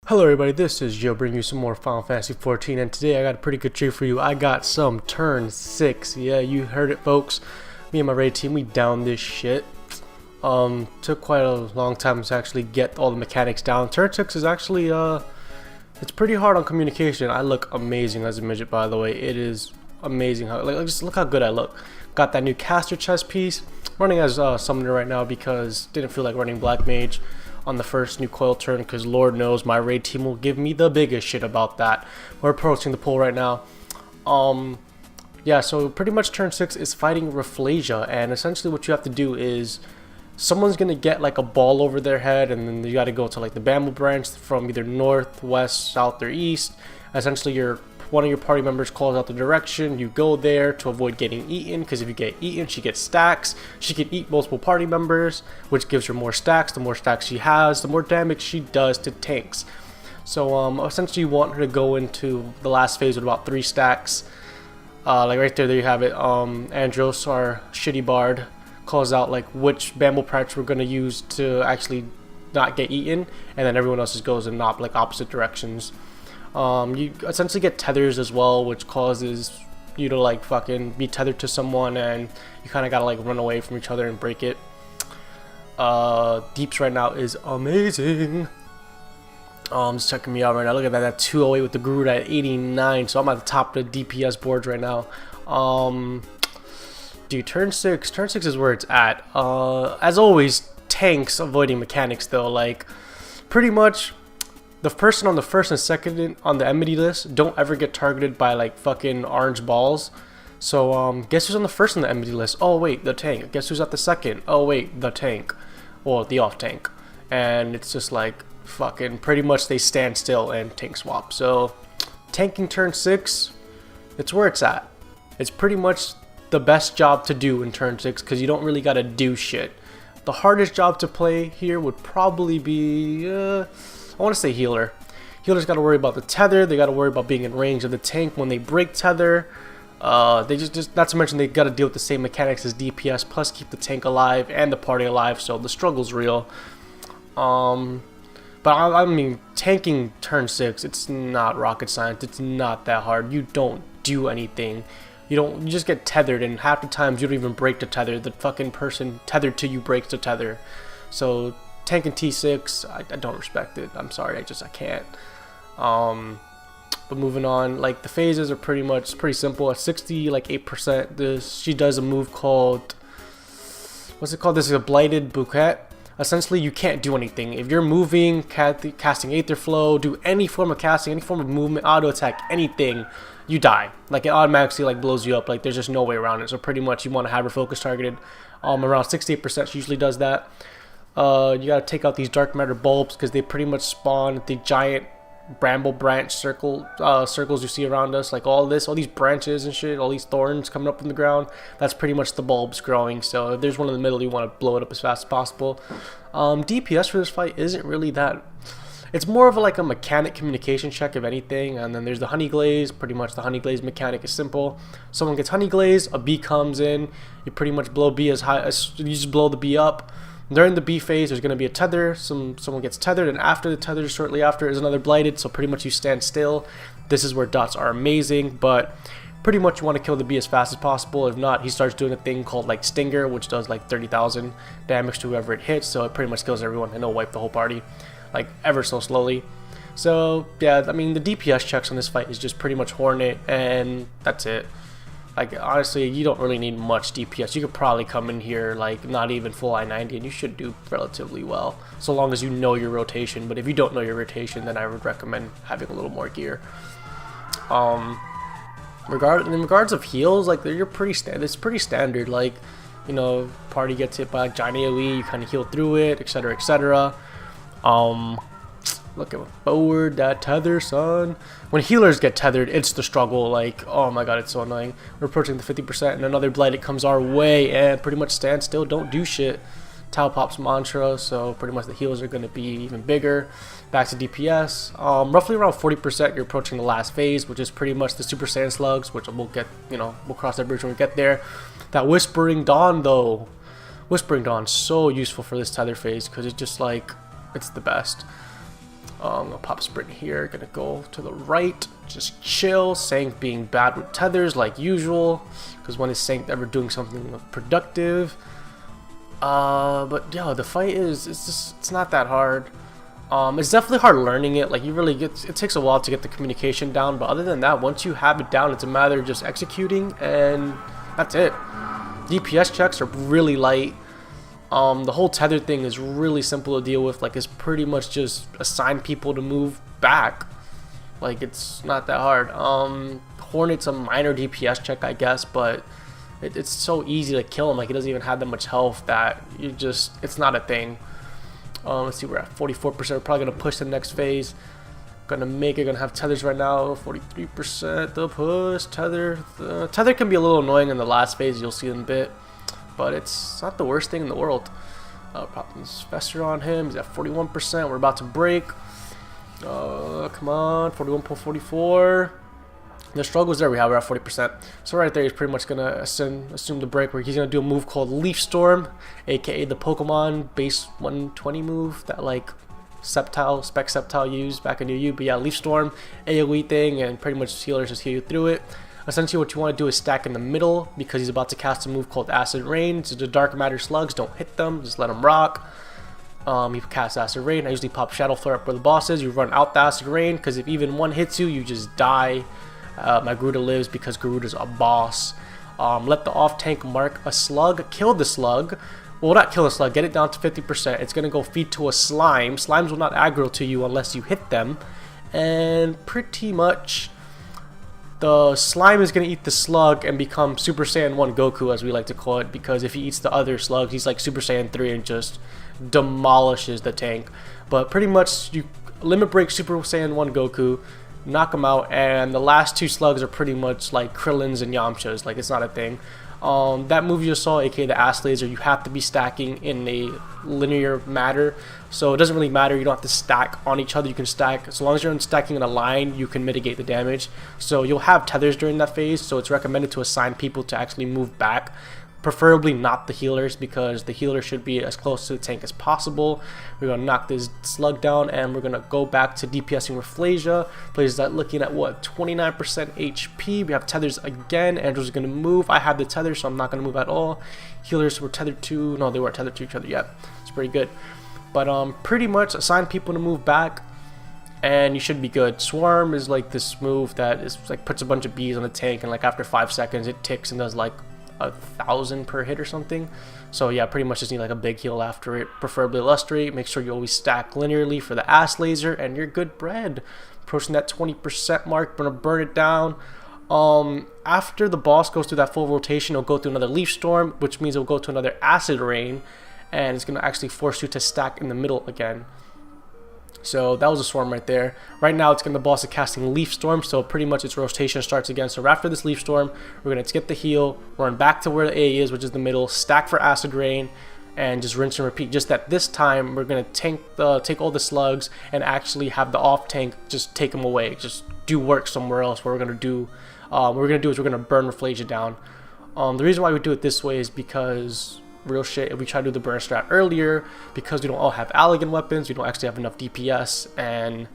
Hello everybody, this is Joe bringing you some more Final Fantasy XIV, and today I got a pretty good treat for you. I got some turn 6. Yeah, you heard it folks. Me and my raid team, we downed this shit. Took quite a long time to actually get all the mechanics down. Turn 6 is actually, it's pretty hard on communication. I look amazing as a midget, by the way. It is amazing how, like, just look how good I look. Got that new caster chest piece. Running as summoner right now because didn't feel like running black mage on the first new coil turn, because Lord knows my raid team will give me the biggest shit about that. We're approaching the pool right now. Yeah, so pretty much turn 6 is fighting Rafflesia, and essentially what you have to do is someone's gonna get like a ball over their head, and then you gotta go to like the bamboo branch from either north, west, south, or east. Essentially one of your party members calls out the direction, you go there to avoid getting eaten, because if you get eaten, she gets stacks. She can eat multiple party members, which gives her more stacks. The more stacks she has, the more damage she does to tanks. So essentially you want her to go into the last phase with about 3 stacks. Like right there you have it. Andros, our shitty bard, calls out like which bamboo patch we're going to use to actually not get eaten, and then everyone else just goes in like opposite directions. You essentially get tethers as well, which causes you to like fucking be tethered to someone, and you kind of gotta like run away from each other and break it. Deeps right now is amazing. It's checking me out right now. Look at that 208 with the Groot at 89, so I'm at the top of the DPS boards right now. Dude, turn 6 is where it's at. As always, tanks avoiding mechanics though. Like pretty much the person on the first and second on the enmity list don't ever get targeted by like fucking orange balls. So guess who's on the first on the enmity list? Oh wait, the tank. Guess who's at the second? Oh wait, the tank. Or the off tank. And it's just like fucking pretty much they stand still and tank swap. So tanking turn 6, it's where it's at. It's pretty much the best job to do in turn 6 because you don't really gotta do shit. The hardest job to play here would probably be I want to say healer. Healers got to worry about the tether. They got to worry about being in range of the tank when they break tether. They just not to mention they got to deal with the same mechanics as DPS, plus keep the tank alive and the party alive. So the struggle's real. But I mean, tanking turn 6, it's not rocket science. It's not that hard. You don't do anything. You just get tethered, and half the times you don't even break the tether. The fucking person tethered to you breaks the tether. So tanking T6, I don't respect it. I'm sorry, I can't. But moving on, like the phases are pretty simple. At 60, like 8%, she does a move called, what's it called? This is a blighted bouquet. Essentially, you can't do anything. If you're moving, casting Aether Flow, do any form of casting, any form of movement, auto attack, anything, you die. Like it automatically like blows you up. Like there's just no way around it. So pretty much you want to have her focus targeted. Around 68% she usually does that. You gotta take out these dark matter bulbs because they pretty much spawn the giant bramble branch circles you see around us. Like all these branches and shit, all these thorns coming up from the ground, that's pretty much the bulbs growing. So if there's one in the middle, you want to blow it up as fast as possible. DPS for this fight isn't really that. It's more of like a mechanic communication check if anything. And then there's the honey glaze. Pretty much the honey glaze mechanic is simple. Someone gets honey glaze, a bee comes in, you pretty much blow B as high as you just blow the bee up. During the B phase, there's going to be a tether. Someone gets tethered, and after the tether, shortly after, is another blighted. So pretty much you stand still. This is where dots are amazing, but pretty much you want to kill the B as fast as possible. If not, he starts doing a thing called like Stinger, which does like 30,000 damage to whoever it hits. So it pretty much kills everyone, and it'll wipe the whole party, like ever so slowly. So yeah, I mean the DPS checks on this fight is just pretty much Hornet, and that's it. Like honestly, you don't really need much DPS. You could probably come in here like not even full I-90 and you should do relatively well, so long as you know your rotation. But if you don't know your rotation, then I would recommend having a little more gear. In regards of heals, like they're pretty standard. It's pretty standard. Like, you know, party gets hit by a giant AoE, you kind of heal through it, etc., etc. Looking forward, that tether, son. When healers get tethered, it's the struggle. Like, oh my god, it's so annoying. We're approaching the 50%, and another blighted comes our way, and pretty much stand still, don't do shit. Tau pops mantra, so pretty much the heals are going to be even bigger. Back to DPS. Roughly around 40%, you're approaching the last phase, which is pretty much the Super Saiyan slugs, which we'll get, you know, we'll cross that bridge when we get there. That Whispering Dawn, though. Whispering Dawn, so useful for this tether phase, because it's just like, it's the best. I'm gonna pop sprint here, gonna go to the right, just chill. Sank being bad with tethers like usual, because when is Sank ever doing something productive? But yo, the fight it's not that hard. It's definitely hard learning it. Like you really it takes a while to get the communication down, but other than that, once you have it down, it's a matter of just executing, and that's it. DPS checks are really light. The whole tether thing is really simple to deal with. Like it's pretty much just assign people to move back. Like it's not that hard. Hornet's a minor DPS check, I guess, but it's so easy to kill him. Like he doesn't even have that much health that it's not a thing. Let's see, we're at 44%. We're probably gonna push the next phase. Gonna have tethers right now. 43% the push. Tether can be a little annoying in the last phase. You'll see in a bit, but it's not the worst thing in the world. Popping this Fester on him. He's at 41%. We're about to break. Come on, 41.44. The struggles there we have, we're at 40%. So right there, he's pretty much gonna assume the break, where he's gonna do a move called Leaf Storm, aka the Pokemon base 120 move that like Spec Sceptile used back in UU. But yeah, Leaf Storm, AoE thing, and pretty much healers just heal you through it. Essentially what you want to do is stack in the middle, because he's about to cast a move called Acid Rain. So the Dark Matter slugs, don't hit them, just let them rock. You cast Acid Rain. I usually pop Shadow Flare up where the boss is. You run out the Acid Rain, because if even one hits you, you just die. My Garuda lives because Garuda's a boss. Let the off tank mark a slug, kill the slug. Well, not kill the slug, get it down to 50%. It's gonna go feed to a slime. Slimes will not aggro to you unless you hit them, and pretty much the slime is gonna eat the slug and become Super Saiyan 1 Goku, as we like to call it, because if he eats the other slugs, he's like Super Saiyan 3 and just demolishes the tank. But pretty much you limit break Super Saiyan 1 Goku, knock him out, and the last two slugs are pretty much like Krillins and Yamchas. Like it's not a thing. That move you just saw, aka the Ass Laser, you have to be stacking in a linear matter, so it doesn't really matter. You don't have to stack on each other. You can stack, so long as you're stacking in a line, you can mitigate the damage. So you'll have tethers during that phase, so it's recommended to assign people to actually move back, preferably not the healers, because the healer should be as close to the tank as possible. We're gonna knock this slug down, and we're gonna go back to DPSing with Flasia. Flaisia's looking at what, 29% HP. We have tethers again. Andrew's gonna move. I have the tether, so I'm not gonna move at all. Healers were tethered to, no, they weren't tethered to each other yet. It's pretty good. But pretty much assign people to move back, and you should be good. Swarm is like this move that is like puts a bunch of bees on the tank, and like after 5 seconds it ticks and does like 1,000 per hit or something. So yeah, pretty much just need like a big heal after it, preferably Lustrate. Make sure you always stack linearly for the Ass Laser, and you're good bread. Approaching that 20% mark, gonna burn it down. After the boss goes through that full rotation, it'll go through another Leaf Storm, which means it'll go to another Acid Rain, and it's gonna actually force you to stack in the middle again. So that was a swarm right there. Right now it's the boss is casting Leaf Storm, so pretty much its rotation starts again. So after this Leaf Storm, we're gonna get the heal, run back to where the A is, which is the middle, stack for Acid Rain, and just rinse and repeat. Just that this time we're gonna take all the slugs and actually have the off tank just take them away, just do work somewhere else. What we're gonna do is we're gonna burn Rafflesia down. The reason why we do it this way is because, real shit, if we try to do the burn strat earlier, because we don't all have Allegan weapons, we don't actually have enough DPS, and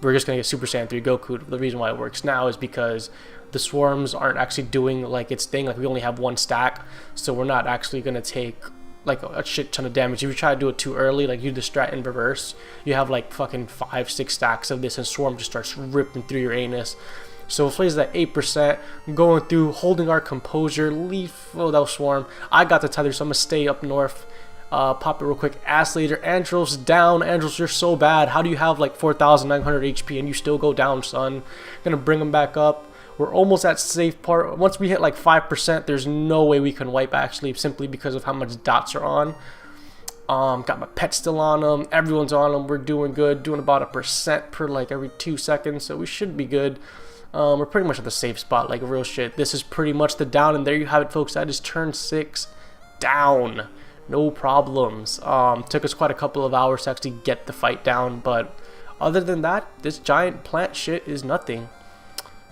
we're just gonna get Super Saiyan 3 Goku. The reason why it works now is because the swarms aren't actually doing like its thing. Like we only have one stack, so we're not actually gonna take like a shit ton of damage. If you try to do it too early, like you do the strat in reverse, you have like fucking 5-6 stacks of this, and swarm just starts ripping through your anus. So it plays that 8%, going through, holding our composure. Leaf, oh, that was swarm. I got the tether, so I'm gonna stay up north. Pop it real quick. Ass Laser, Andros down. Andros, you're so bad. How do you have like 4,900 HP and you still go down, son? Gonna bring him back up. We're almost at safe part. Once we hit like 5%, there's no way we can wipe actually, simply because of how much dots are on. Got my pet still on them. Everyone's on them. We're doing good. Doing about 1% per like every 2 seconds, so we should be good. We're pretty much at the safe spot, like real shit. This is pretty much the down, and there you have it, folks. That is turn 6 down. No problems. Took us quite a couple of hours to actually get the fight down, but other than that, this giant plant shit is nothing.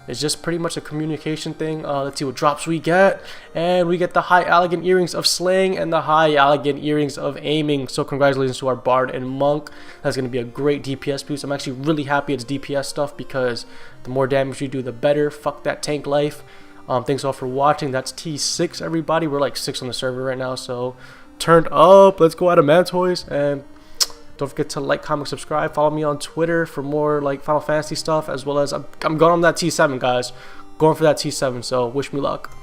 It's just pretty much a communication thing. Let's see what drops we get. And we get the high elegant earrings of slaying and the high elegant earrings of aiming. So congratulations to our bard and monk. That's going to be a great DPS boost. I'm actually really happy it's DPS stuff, because the more damage you do, the better. Fuck that tank life. Thanks all for watching. That's T6, everybody. We're like 6 on the server right now, so turned up. Let's go Adamantoise, and don't forget to like, comment, subscribe. Follow me on Twitter for more like Final Fantasy stuff, as well as I'm going on that T7, guys. Going for that T7, so wish me luck.